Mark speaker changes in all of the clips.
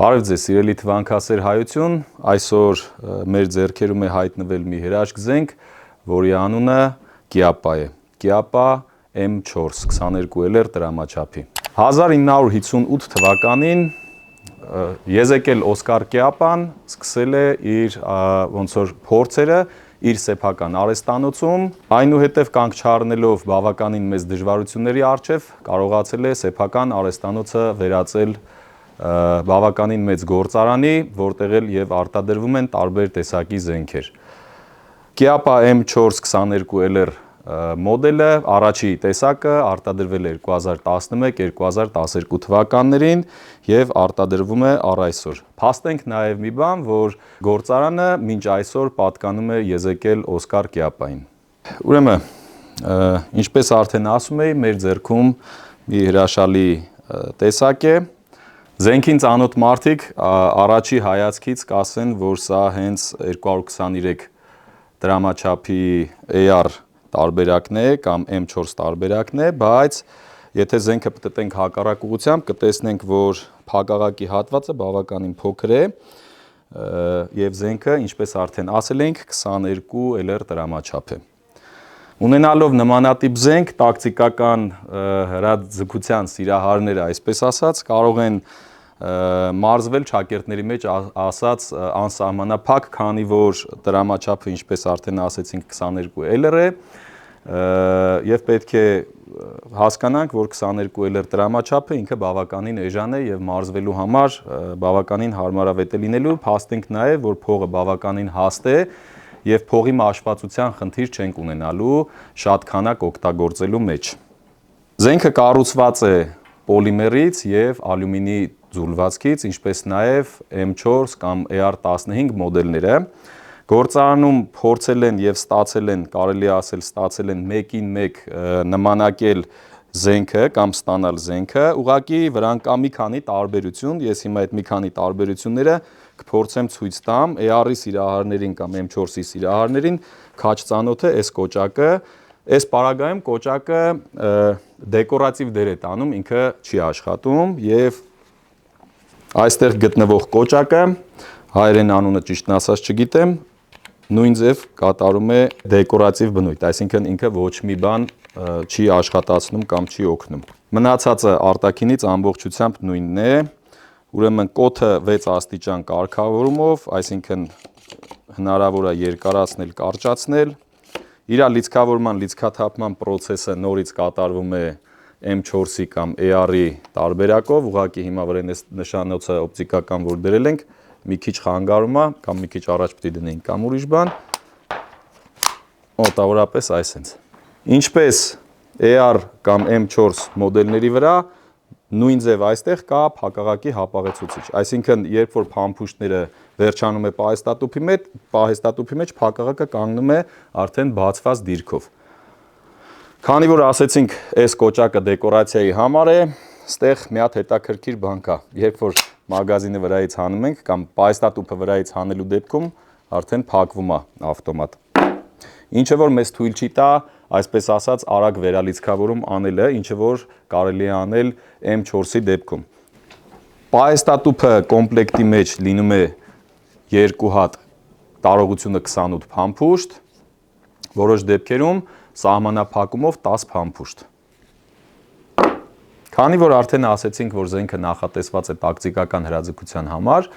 Speaker 1: Բարև ձեզ, սիրելի թվանքասեր հայություն, այսօր մեր ձեռքերում է հայտնվել մի հրաշք զենք, որի անունը Kiapa է։ Kiapa M4 22LR դրամաչափի։ 1958 թվականին Եզեկել Օսկար Kiapan սկսել է իր ոնց որ փորձերը իր սեփական արհեստանոցում, այնուհետև կանգ չառնելով բավականին մեծ դժվարությունների առջև կարողացել է սեփական արհեստանոցը վերածել բավականին մեծ գործարանի, որտեղ էլ եւ արտադրվում են տարբեր տեսակի զենքեր։ Kiapa M4 22LR մոդելը առաջի տեսակը արտադրվել է 2011-2012 թվականներին եւ արտադրվում է առ այսօր։ Փաստենք նաեւ մի բան, որ գործարանը մինչ այսօր պատկանում է Եզեկել Օսկար Kiapan-ին։ Ուրեմն, ինչպես արդեն ասում էի, մեր ձեռքում մի հրաշալի տեսակ է։ Զենքին ծանոթ մարդիկ առաջի հայացքից կասեն, որ սա հենց 223 դրամաչափի AR տարբերակն է կամ M4 տարբերակն է, բայց եթե զենքը պտտենք հակառակ ուղղությամբ, կտեսնենք, որ փակաղակի հատվածը բավականին փոքր է եւ զենքը, ինչպես արդեն ասել ենք, 22LR դրամաչափ է։ Ունենալով նմանատիպ զենք, տակտիկական հրաձգության սիրահարները, այսպես ասած, կարող են մարզվել ճակերտների մեջ ասած անսահմանափակ, քանի որ դրամաչափը, ինչպես արդեն ասեցինք, 22LR է, եւ պետք է հասկանանք, որ 22LR դրամաչափը ինքը բավականին էժան է եւ մարզվելու համար բավականին հարմարավետ է լինելու, փաստենք նաեւ, որ փողը բավականին հաստ է եւ փողի մաշվածության խնդիր չենք ունենալու շատ քանակ օգտագործելու մեջ։ Զենքը կառուցված է պոլիմերից եւ ալյումինի ձուլվածքից, ինչպես նաեւ M4 կամ AR-15 մոդելները գործարանում փորձել են եւ ստացել են, կարելի է ասել, ստացել են մեկին մեկ նմանակել զենքը կամ ստանալ զենքը, ուղղակի վրան կա մի քանի տարբերություն, ես հիմա այդ մի քանի տարբերությունները կփորձեմ ցույց տամ AR-ի սիրահարներին կամ M4-ի սիրահարներին, քաչ ծանոթ է այս կոճակը, այս պարագայում կոճակը դեկորատիվ դեր է տանում, ինքը չի աշխատում եւ այստեղ գտնվող կոճակը, հայերեն անունը ճիշտն ասած չգիտեմ, նույն ձև կատարում է դեկորատիվ բնույթ, այսինքն ինքը ոչ մի բան չի աշխատացնում կամ չի օգնում։ Մնացածը արտաքինից ամբողջությամբ նույնն է, ուրեմն կոթը 6 աստիճան կարգավորումով, այսինքն հնարավոր է երկարացնել, կարճացնել։ Իր լիցքավորման, լիցքաթափման process-ը նորից կատարվում է M4-ի կամ AR-ի տարբերակով, ուղղակի հիմա վրան այս նշանոցը օպտիկական, որ դրել ենք, մի քիչ խանգարում է, կամ մի քիչ առաջ պետք է դնենք կամ ուրիշ բան։ Մոտավորապես այսպես։ Ինչպես AR կամ M4 մոդելների վրա նույն ձև այստեղ կա փակաղակի հապաղեցուցիչ, այսինքն երբ որ փամփուշտները վերջանում է պահեստատուփի մեջ, փակաղակը կանգնում է արդեն բացված դիրքով։ Քանի որ ասեցինք, այս կոճակը դեկորացիայի համար է, ստեղ մի հատ հետաքրքիր բան կա, երբ որ մագազինը վրայից հանում ենք կամ պահեստատուփը վրայից հանելու դեպքում արդեն փակվում է ավտոմատ։ Ինչը որ մեզ թույլ չի տա, այսպես ասած, արագ վերալիցքավորում անելը, ինչը որ կարելի է անել M4-ի դեպքում։ Պահեստատուփը կոմպլեկտի մեջ լինում է 2 հատ, տարողությունը 28 փամփուշտ, որոշ դեպքերում սահմանափակումով 10 փամփուշտ։ Քանի որ արդեն ասեցինք, որ զենքը նախատեսված է տակտիկական հրաձգության համար,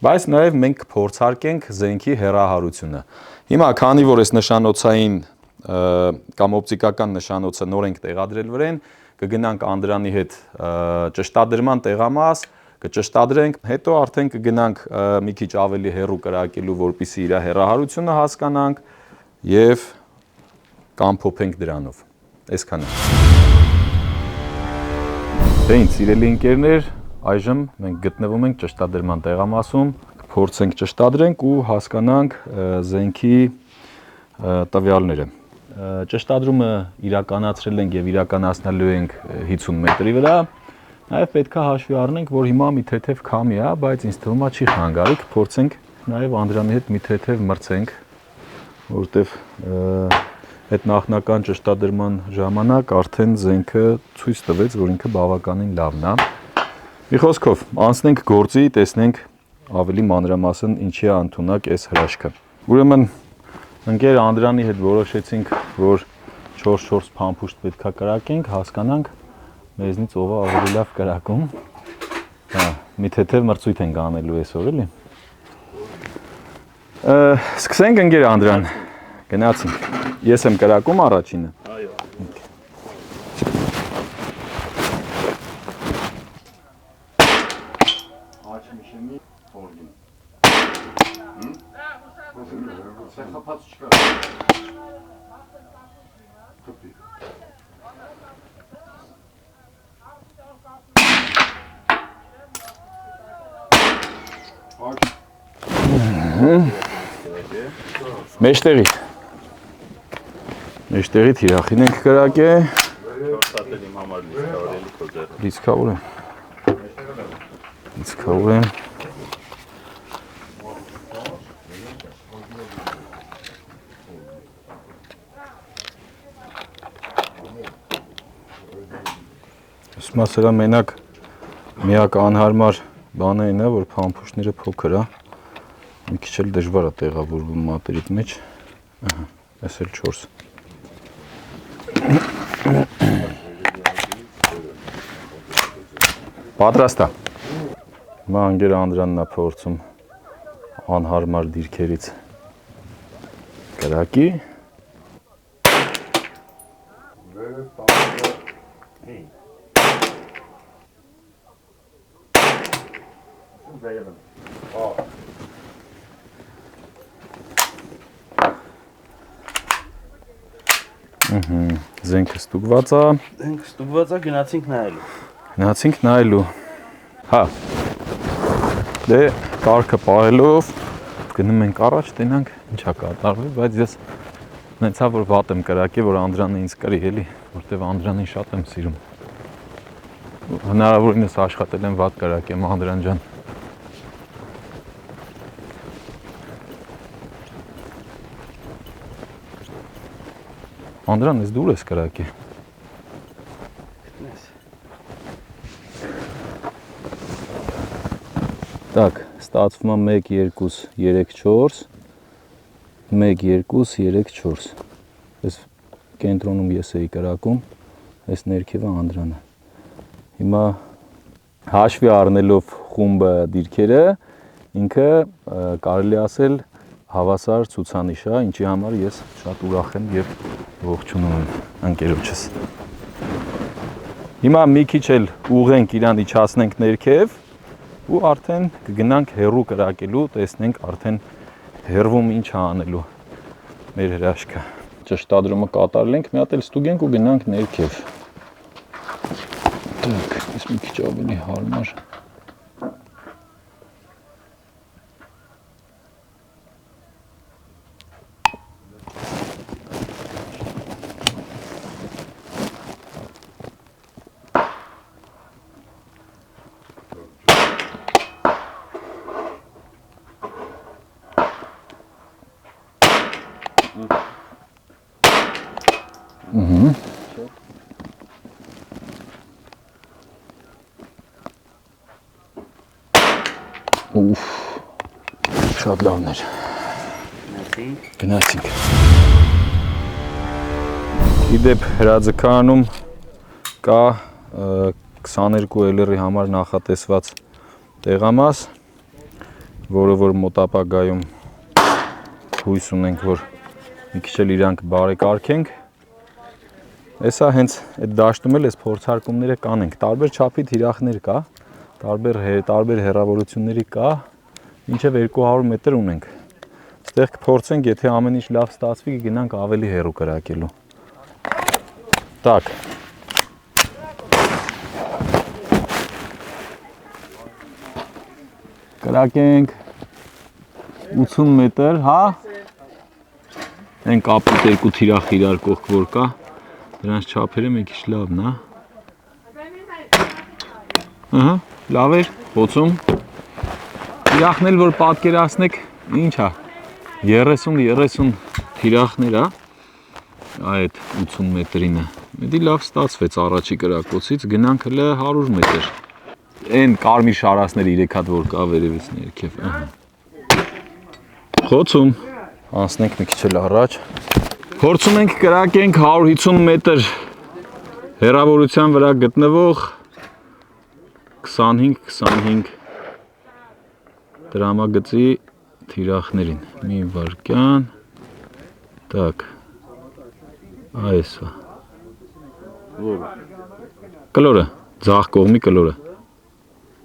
Speaker 1: բայց նաև մենք կփորձարկենք զենքի հեռահարությունը։ Հիմա, քանի որ այս նշանոցային կամ օպտիկական նշանոցը նոր ենք տեղադրել վրան, կգնանք անդրանի հետ ճշտադրման տեղամաս, կճշտադրենք, հետո արդեն կգնանք մի քիչ ավելի հեռու կրակելու, որպեսզի իր հեռահարությունը հասկանանք եւ կամփոփենք դրանով։ Այսքանը։ Դե ինչ, սիրելի ընկերներ, այժմ մենք գտնվում ենք ճշտադրման տեղամասում, կփորձենք ճշտադրենք ու հասկանանք զենքի տվյալները։ Ճշտադրումը իրականացրել ենք եւ իրականացնելու ենք 50 մետրի վրա։ Նաեւ պետք է հաշվի առնենք, որ հիմա մի թեթև քամի է, բայց ինձ թվում է չի խանգարի, կփորձենք նաեւ անդրանի հետ մի թեթև մրցենք, որտեւ այդ նախնական ճշտադրման ժամանակ արդեն զենքը ցույց տվեց, որ ինքը բավականին լավն է։ Մի խոսքով, անցնենք գործի, տեսնենք ավելի մանրամասն ինչի է ընդունակ այս հրաշքը։ Ուրեմն ընկեր Անդրանի հետ որոշեցինք, որ 4-4 փամփուշտ պետքա կրակենք, հասկանանք մեզնից ով է ավելի լավ կրակում։ Հա, մի թեթև մրցույթ ենք անելու այսօր, էլի։ Սկսենք ընկեր Անդրան։ Գնացինք։ Ես եմ կրակում առաջինը։
Speaker 2: Այո։
Speaker 1: Մեջտեղի թիրախին ենք կրակե։
Speaker 2: Շորտատել իմ համար լիցքավոր էլի քո ձեռը։
Speaker 1: Լիցքավոր է։ Լիցքավոր է։ Ասում սրա մենակ միակ անհարմար բանը այն է, որ փամփուշտները փոքր է։ Մի քիչ էլ դժվար է տեղավորվում մատերիդ մեջ։ Ահա, այս էլ 4։ Պատրաստ է։ Հիմա անգեր Անդրանն է փորձում անհարմար դիրքերից կրակի։ Զենքը ստուգված է։
Speaker 2: Ենք ստուգված է, գնացինք նայելու։
Speaker 1: Գնացինք նայելու։ Հա։ Դե կարգը պահելով գնում ենք առաջ, տենանք ինչա կատարվի, բայց ես նեցա որ վատ եմ կրակի, որ Անդրանը ինձ կրի էլի, որտեվ Անդրանին շատ եմ սիրում։ Հնարավորինս աշխատել եմ վատ կրակեմ Անդրան ջան։ Անդրան, ես դուր ես կրակի։ Так, ստացվում է 1 2 3 4 1 2 3 4 Այս կենտրոնում ես էի կրակում, այս ներքևը Անդրանը։ Հիմա հաշվի առնելով խումբը դիրքերը, ինքը կարելի ասել հավասար ցուցանիշ է, ինչի համար ես շատ ուրախ եմ եւ ողջունում եմ ընկերոջս։ Հիմա մի քիչ էլ ուղենք իրան իջացնենք ներքև ու արդեն կգնանք հեռու կրակելու, տեսնենք արդեն հեռվում ինչ է անելու մեր հրաշքը։ Ճշտադրումը կատարել ենք, մի հատ էլ ստուգենք ու գնանք ներքև։ Так, ես մի քիչ ավելի հարմար։ Ուֆ, շատ լավն էր։ Գնացինք։ Իդեպ հրաձգարանում կա 22 LR-ի համար նախատեսված տեղամաս, որը որ մոտապագայում հույս ունենք, որ մի քիչ էլ իրանք բարեկարգենք։ Էսա հենց այդ դաշտում էլ այս փորձարկումները կանենք։ Տարբեր չափի թիրախներ կա, տարբեր հեռավորությունների կա, մինչև 200 մետր ունենք։ Այստեղ կփորձենք, եթե ամեն ինչ լավ ստացվի, կգնանք ավելի հեռու կրակելու։ Так. Կրակենք 80 մետր, հա։ Այն կապիտ երկու թիրախ իրար կողք որ կա, դրանց չափերը մի քիչ լավն է։ Ահա, լավ էր, փոցում։ Թիրախն էլ որ պատկերացնեք, ինչ է։ 30 թիրախներ է, այդ 80 մետրինը։ Մեդի լավ ստացվեց առաջի կրակոցից, գնանք հələ 100 մետր։ Այն կարմիր շարասները 3 հատ որ կա վերևից ներքև, ահա։ Խոցում, անցնենք մի քիչ էլ առաջ։ Փորձում ենք կրակենք 150 մետր հեռավորության վրա գտնվող 25-25 դրամագծի թիրախներին։ Մի վարկյան, տակ, այսվա։ Կլորը, ձախ կողմի կլորը։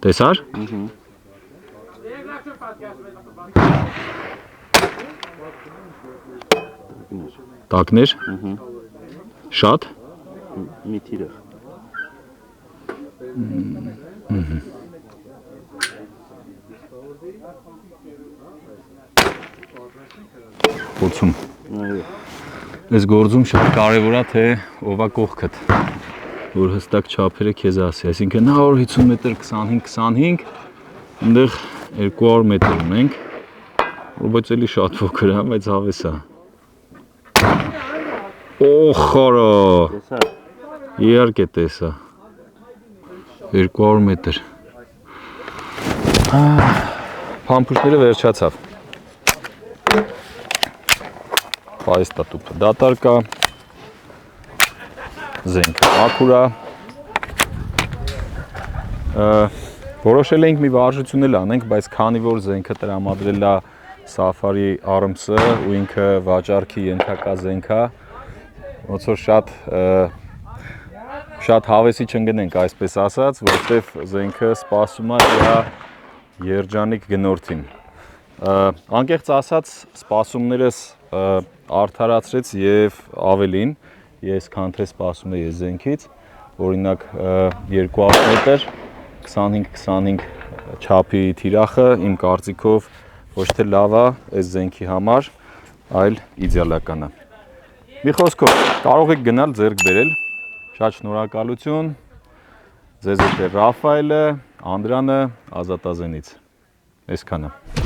Speaker 1: Տեսար։ Տակներ։ Շատ։
Speaker 2: Մի թիրախ։
Speaker 1: Փորձում։ Այս գործում շատ կարևոր է թե ով է կողքդ, որ հստակ չափերը քեզ ասի, այսինքն 150 մետր 25-25, այնտեղ 200 մետր ունենք, բայց էլի շատ փոքր է, բայց հավես է։ Օխորո։
Speaker 2: Տեսա։
Speaker 1: Իհարկե տեսա։ 200 մետր։ Փամփուշտները վերջացավ։ Պայստատուփը դատարկա, զենքը ակուրա, որոշել էինք մի վարժություն էլ անենք, բայց քանի որ զենքը տրամադրել է Safari Arms-ը ու ինքը վաճառքի ենթակա զենք է, ոնց որ շատ հավեսի չընկնենք, այսպես ասած, որովհետև զենքը սպասում է իր երջանիկ գնորդին։ Անկեղծ ասած, սպասումներս արդարացրեց եւ ավելին, ես քան թե սպասում էի զենքից, օրինակ 200 մետր 25-25 չափի թիրախը իմ կարծիքով ոչ թե լավ է այս զենքի համար, այլ իդեալական է։ Մի խոսքով, կարող եք գնալ ձեռք բերել, շատ շնորհակալություն, ձեզ հետ է Ռաֆայելը, Անդրանը, Ազատազենից, այսքանը։